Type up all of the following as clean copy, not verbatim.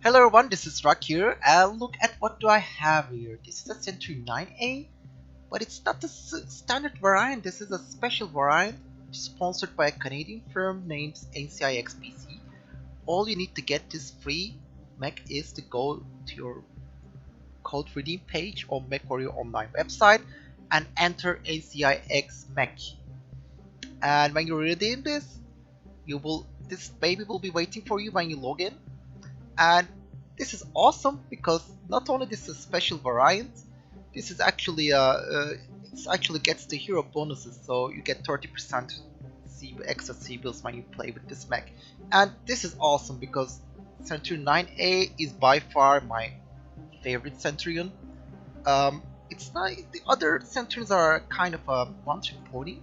Hello everyone, this is Rock here, and look at what do I have here. This is a CN9-A, but it's not the standard variant. This is a special variant sponsored by a Canadian firm named NCIX PC. All you need to get this free mech is to go to your code redeem page on Mech Warrior Online website and enter NCIX mech. And when you redeem this, this baby will be waiting for you when you log in. And this is awesome because not only this is a special variant, this is actually it actually gets the hero bonuses, so you get 30% extra C bills when you play with this mech. And this is awesome because Centurion 9A is by far my favorite Centurion. It's not the other Centurions are kind of a one-trick pony,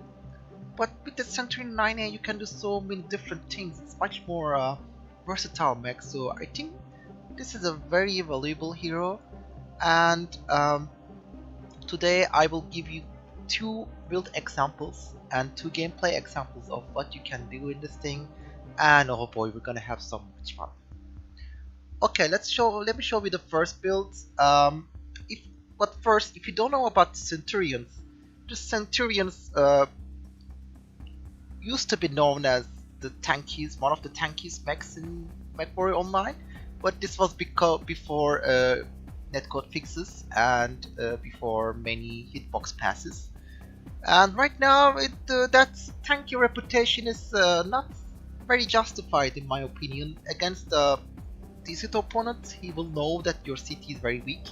but with the Centurion 9A you can do so many different things. It's much more versatile mech, so I think this is a very valuable hero. And today I will give you two build examples and two gameplay examples of what you can do in this thing, and oh boy, we're gonna have so much fun. Okay, let me show you the first build. But first, if you don't know about Centurions, the Centurions used to be known as the tankiest, one of the tankiest mechs in Mech Warrior Online, but this was before netcode fixes and before many hitbox passes. And right now, that tanky reputation is not very justified in my opinion. Against a decent opponent, he will know that your CT is very weak,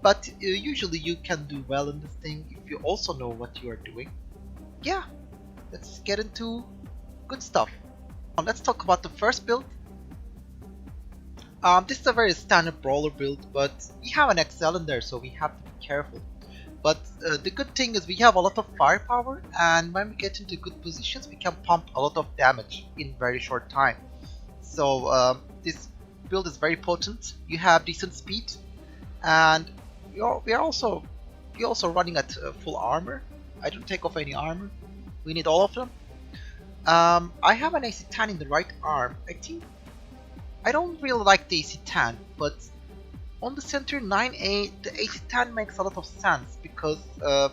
but usually you can do well in this thing if you also know what you are doing. Yeah, let's get into good stuff. Now let's talk about the first build. This is a very standard brawler build, but we have an XL in there, so we have to be careful. But the good thing is we have a lot of firepower, and when we get into good positions we can pump a lot of damage in very short time. So this build is very potent. You have decent speed, and we're also running at full armor. I don't take off any armor. We need all of them. I have an AC-10 in the right arm. I don't really like the AC-10, but on the Center 9A, the AC-10 makes a lot of sense because the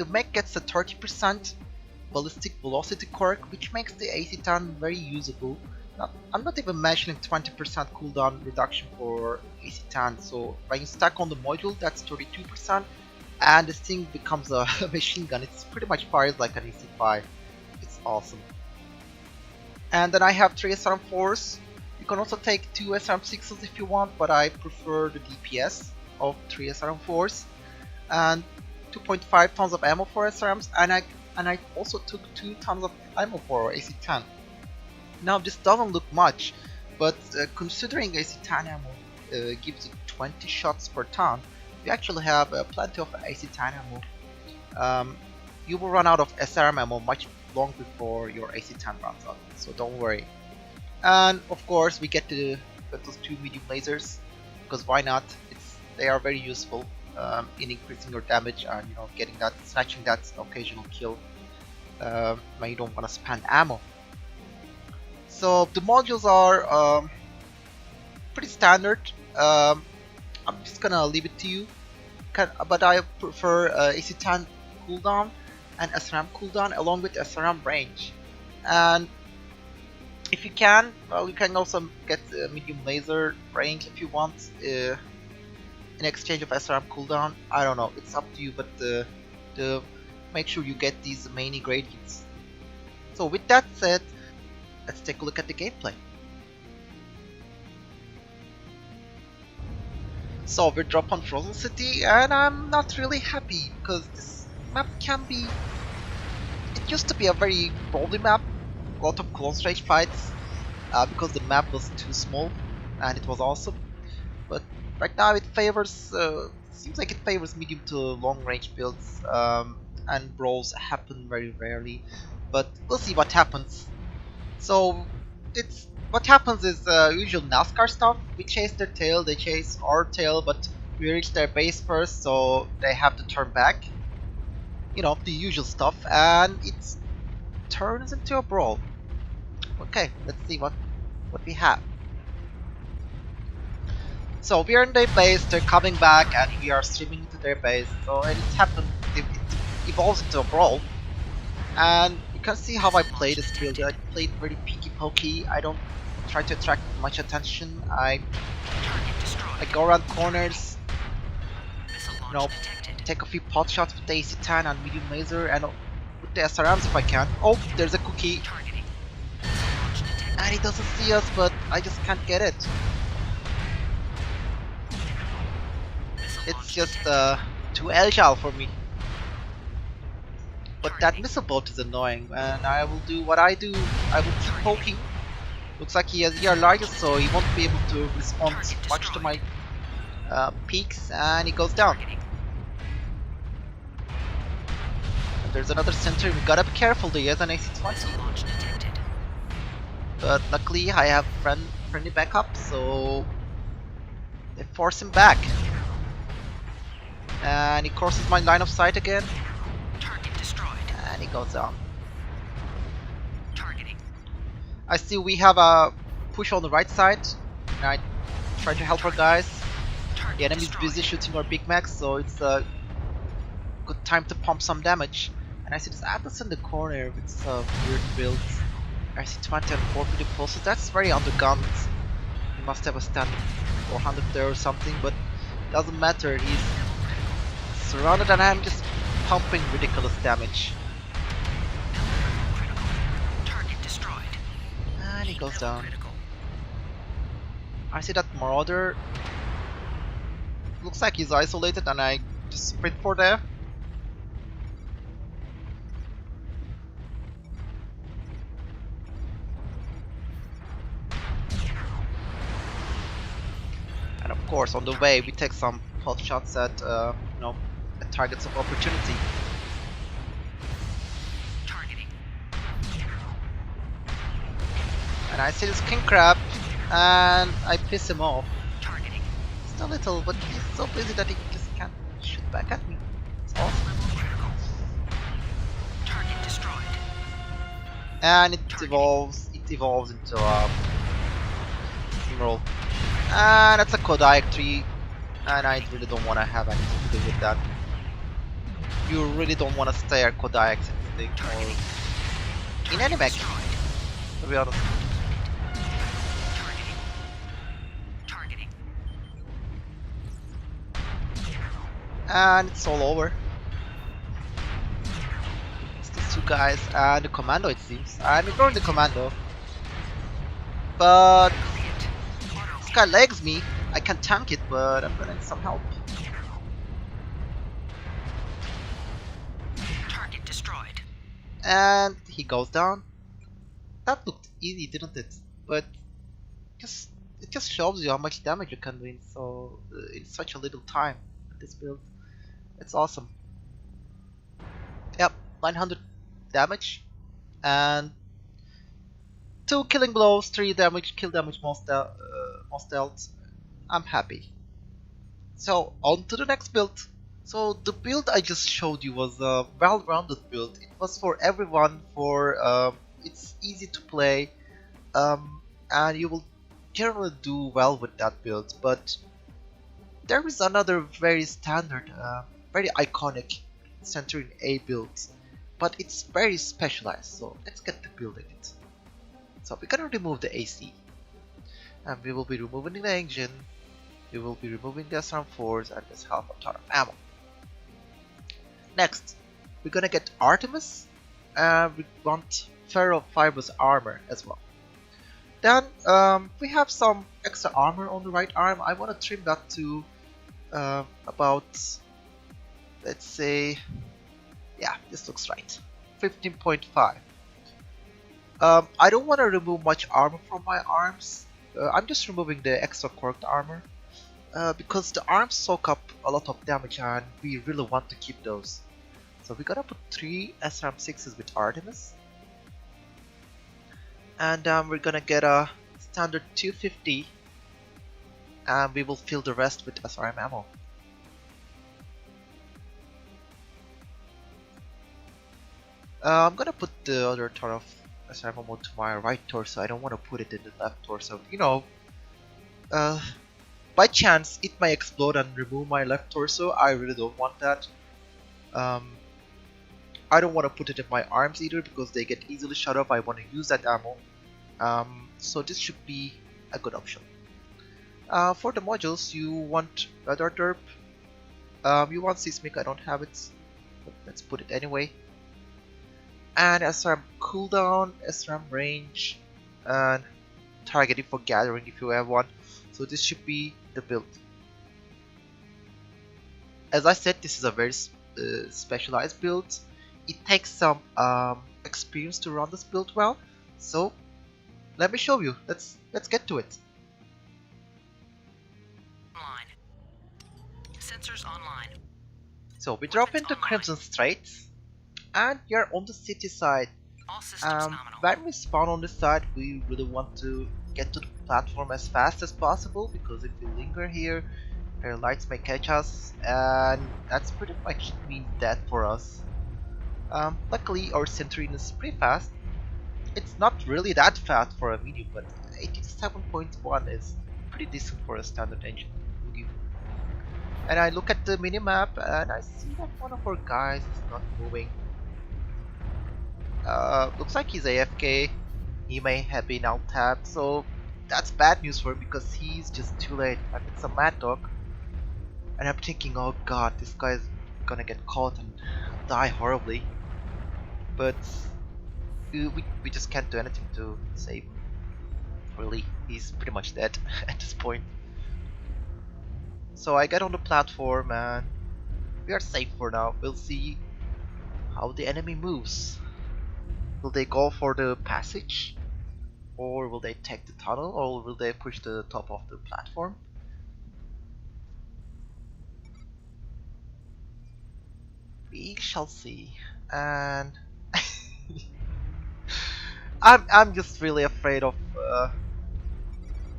mech gets a 30% ballistic velocity quirk, which makes the AC-10 very usable. I'm not even mentioning 20% cooldown reduction for AC-10, so when you stack on the module, that's 32%, and this thing becomes a machine gun. It's pretty much fires like an AC-5. It's awesome. And then I have 3 SRM4s. You can also take 2 SRM6s if you want, but I prefer the DPS of 3 SRM4s. And 2.5 tons of ammo for SRMs, and I also took 2 tons of ammo for AC-10. Now this doesn't look much, but considering AC-10 ammo gives you 20 shots per ton, you actually have plenty of AC-10 ammo. You will run out of SRM ammo much long before your AC-10 runs out, so don't worry. And of course we get those 2 medium lasers, because why not? They are very useful in increasing your damage and snatching that occasional kill when you don't want to spend ammo. So the modules are pretty standard. I'm just gonna leave it to you, but I prefer AC-10 cooldown and SRM cooldown along with SRM range. And if you can, well, you can also get medium laser range if you want in exchange of SRM cooldown. I don't know, it's up to you, but make sure you get these main gradients. So with that said, let's take a look at the gameplay. So we drop on Frozen City, and I'm not really happy because this map it used to be a very brawly map, a lot of close range fights because the map was too small, and it was awesome. But right now it seems like it favors medium to long range builds, and brawls happen very rarely, but we'll see what happens. So what happens is usual NASCAR stuff. We chase their tail, they chase our tail, but we reach their base first, so they have to turn back. The usual stuff, and it turns into a brawl. Okay, let's see what we have. So we are in their base, they're coming back, and we are streaming into their base. So and it happened, it evolves into a brawl. And you can see how I play this build. I played very peeky pokey. I don't try to attract much attention. I go around corners, you know, take a few pot shots with the AC-10 and medium laser, and with the SRMs if I can. Oh, there's a cookie. And he doesn't see us, but I just can't get it. It's just too agile for me. But that missile bolt is annoying, and I will do what I do. I will keep poking. Looks like he has ER largest, so he won't be able to respond much to my peaks, and he goes down. And there's another center. We gotta be careful. He has an AC-20. But luckily, I have friendly backup, so they force him back. And he crosses my line of sight again. And he goes down. I see we have a push on the right side, and I try to help our guys. The enemy is busy shooting our Big Macs, so it's a good time to pump some damage. And I see this Atlas in the corner with some weird build. I see 20 and 450 pulses. That's very undergunned. He must have a standing 400 there or something, but it doesn't matter. He's surrounded and I'm just pumping ridiculous damage. And he goes down. I see that Marauder. Looks like he's isolated and I just sprint for there. And of course on the way we take some pot shots at at targets of opportunity. And I see this king crab, and I piss him off. Just a little, but he's so busy that he just can't shoot back at me. It's awesome. And it evolves into a steamroll. And that's a Kodiak tree, and I really don't want to have anything to do with that. You really don't want to stare at Kodiaks in this thing, or in any mech, to be honest. And it's all over. It's these two guys and the commando, it seems. I'm ignoring the commando. But this guy legs me. I can tank it, but I'm gonna need some help. Target destroyed. And he goes down. That looked easy, didn't it? But it just shows you how much damage you can do in such a little time with this build. It's awesome. Yep, 900 damage and 2 killing blows, 3 damage, kill damage, most health. I'm happy. So on to the next build. So the build I just showed you was a well-rounded build. It was for everyone. It's easy to play, and you will generally do well with that build. But there is another very standard, very iconic CN9-A build, but it's very specialized. So let's get to building it. So we're gonna remove the AC, and we will be removing the engine. We will be removing the SRM4s and this half a ton of ammo. Next, we're gonna get Artemis, and we want ferrofibrous armor as well. Then we have some extra armor on the right arm. I want to trim that to about, let's say, yeah, this looks right, 15.5. I don't want to remove much armor from my arms. I'm just removing the extra corked armor because the arms soak up a lot of damage and we really want to keep those. So we're gonna put 3 SRM6s with Artemis, and we're gonna get a standard 250, and we will fill the rest with SRM ammo. I'm gonna put the other ton of SRM ammo to my right torso. I don't want to put it in the left torso. You know, By chance, it might explode and remove my left torso. I really don't want that. I don't want to put it in my arms either because they get easily shut off. I want to use that ammo. So this should be a good option. For the modules, you want Radar Derp. You want Seismic, I don't have it, but let's put it anyway. And SRAM cooldown, SRAM range, and targeting for gathering if you have one. So this should be the build. As I said, this is a very specialized build. It takes some experience to run this build well. So let me show you. Let's get to it. Online. Sensors online. So we drop into Crimson Straits, and you're on the city side. All systems nominal. When we spawn on this side, we really want to get to the platform as fast as possible, because if we linger here, their lights may catch us, and that's pretty much mean death for us. Luckily, our Centurion is pretty fast. It's not really that fast for a medium, but 87.1 is pretty decent for a standard engine medium. And I look at the minimap and I see that one of our guys is not moving. Looks like he's AFK. He may have been out tapped, so that's bad news for him because he's just too late. And it's a Mad Dog. And I'm thinking, oh god, this guy is gonna get caught and die horribly. But we just can't do anything to save him. Really, he's pretty much dead at this point. So I get on the platform and we are safe for now. We'll see how the enemy moves. Will they go for the passage? Or will they take the tunnel? Or will they push the top of the platform? We shall see. And I'm just really afraid of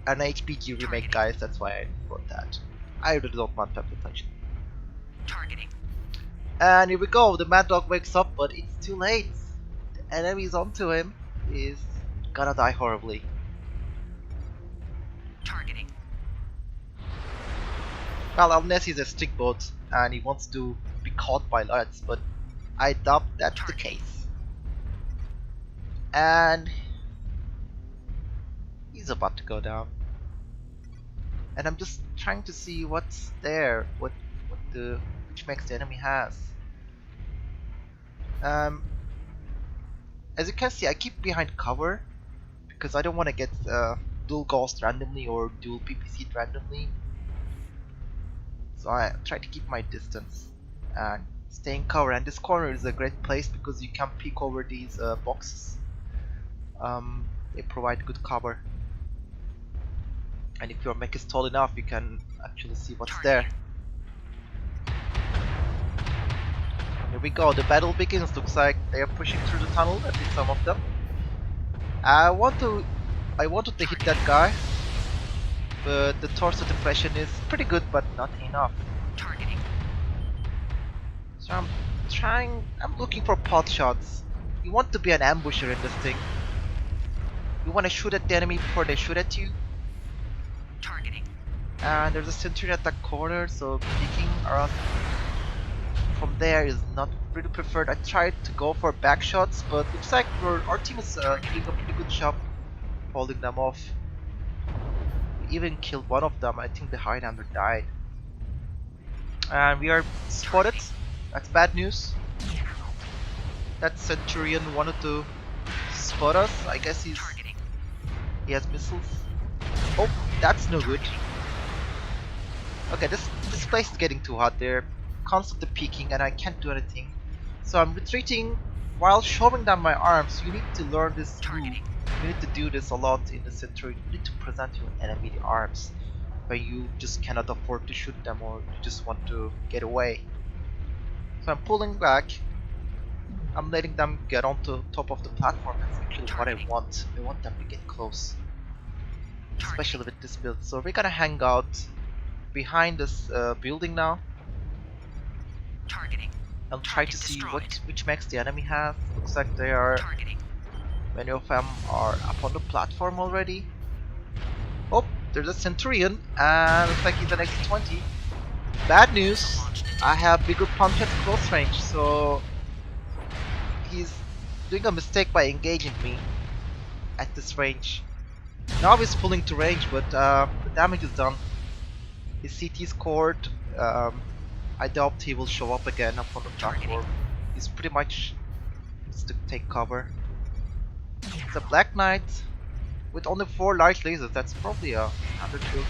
an HPG remake, guys. That's why I wrote that. I really don't want them to touch it. Targeting. And here we go. The Mad Dog wakes up, but it's too late. The enemy is onto him. He's gonna die horribly. Targeting. Well, unless he's a stick boat and he wants to be caught by lights, but I doubt that's the case. And he's about to go down. And I'm just trying to see what's there, which makes the enemy has. As you can see, I keep behind cover because I don't want to get dual ghost randomly or dual PPC randomly. So I try to keep my distance and stay in cover. And this corner is a great place because you can peek over these boxes. They provide good cover. And if your mech is tall enough, you can actually see what's there. Here we go, the battle begins. Looks like they are pushing through the tunnel, at least some of them. I wanted to hit that guy, but the torso deflection is pretty good, but not enough. Targeting. So I'm looking for pot shots. You want to be an ambusher in this thing. You want to shoot at the enemy before they shoot at you. Targeting. And there's a Centurion at that corner, so peeking around from there is not really preferred. I tried to go for back shots, but looks like our team is doing a pretty good job holding them off. We even killed one of them. I think the Highlander died. And we are spotted. That's bad news. That Centurion wanted to spot us. I guess he has missiles. Oh, that's no good. Okay, this place is getting too hot. They're constantly peeking and I can't do anything. So I'm retreating while showing them my arms. You need to learn this move. You need to do this a lot in the Centurion. You need to present your enemy the arms, but you just cannot afford to shoot them or you just want to get away. So I'm pulling back. I'm letting them get onto top of the platform. That's actually what I want. I want them to get close, especially with this build. So we're gonna hang out behind this building now. Targeting. I'll try to see which mechs the enemy has. Looks like they are. Many of them are up on the platform already. Oh, there's a Centurion, and looks like he's an X20. Bad news, I have bigger punch at close range, so he's doing a mistake by engaging me at this range. Now he's pulling to range, but the damage is done. His CT scored. I doubt he will show up again upon the platform. He's pretty much needs to take cover. It's a Black Knight with only 4 large lasers. That's probably a standard build.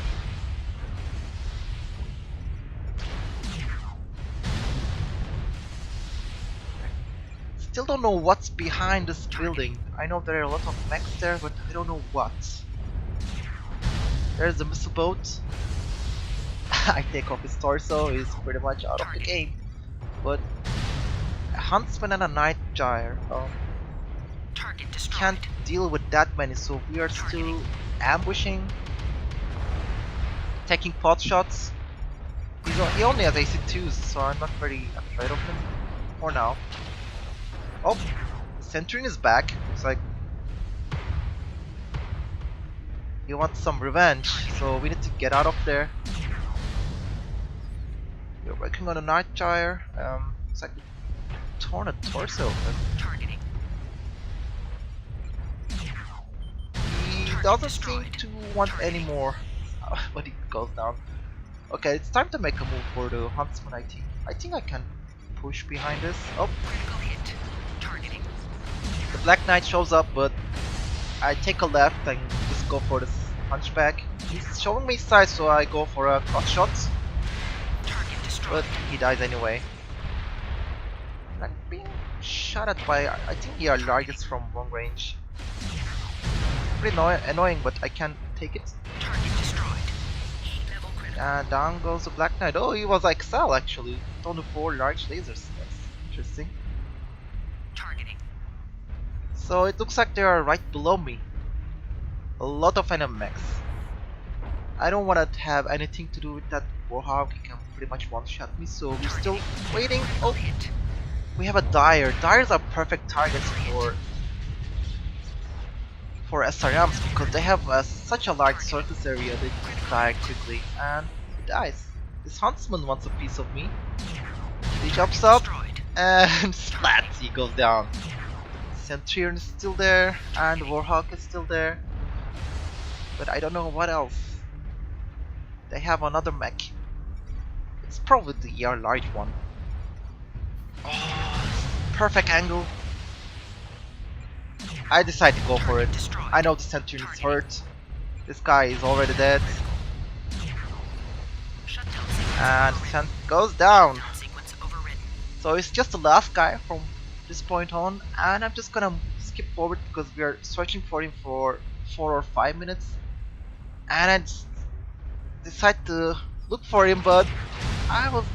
Still don't know what's behind this building. I know there are a lot of mechs there, but I don't know what. There's a missile boat. I take off his torso, he's pretty much out of the game. But a Huntsman and a Night Gyre can't deal with that many, so we are still ambushing, taking pot shots. He only has AC2s, so I'm not very afraid of him for now. Oh, Centurion is back. It's like he wants some revenge, so we need to get out of there. We're working on a Night Gyre. It's like torn a torso. Targeting. He doesn't seem to want any more, but he goes down. Okay, it's time to make a move for the Huntsman. I think I can push behind this. Oh, Critical hit. Targeting. the Black Knight shows up, but I take a left and just go for this Hunchback. He's showing me size, so I go for a cross shot. Target destroyed. But he dies anyway. Like being shot at by, I think he are largest from long range. Pretty annoying, but I can take it. Target destroyed. Heat level critical. And down goes the Black Knight. Oh, he was XL actually. Only 4 large lasers. That's interesting. Targeting. So it looks like they are right below me. A lot of enemy mechs. I don't want to have anything to do with that Warhawk. He can pretty much one-shot me, so we're still waiting. Oh, Hit. we have a Dire. Dires are perfect targets for SRMs because they have such a large surface area they die quickly, and he dies. This Huntsman wants a piece of me. He jumps up Destroyed. and splat, he goes down. Centurion is still there and Warhawk is still there, but I don't know what else. They have another mech. It's probably the ER large one. Oh, perfect angle. I decide to go for it. Destroyed. I know the Centurion is hurt. This guy is already dead. Shutdown sequence And overridden. Cent goes down. Shutdown sequence overridden. So it's just the last guy from this point on, and I'm just gonna skip forward because we are searching for him for 4 or 5 minutes. And I just decide to look for him, but I was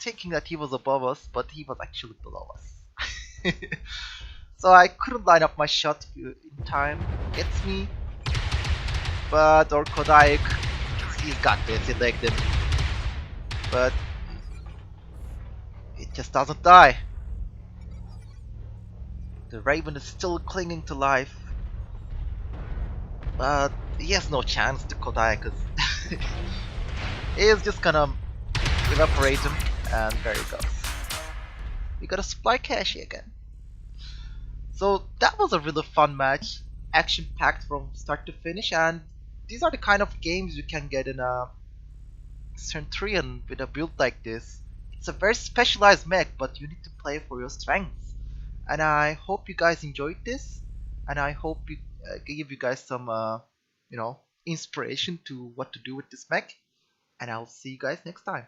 thinking that he was above us, but he was actually below us. So I couldn't line up my shot in time. Gets me, but Orkodaik, he's got this, he legged him. But it just doesn't die. The Raven is still clinging to life, but he has no chance to Kodai because he is just gonna evaporate him, and there he goes. We got a supply cache again. So that was a really fun match, action packed from start to finish, and these are the kind of games you can get in a Centurion with a build like this. It's a very specialized mech, but you need to play for your strengths. And I hope you guys enjoyed this, and I hope it give you guys some, inspiration to what to do with this mech. And I'll see you guys next time.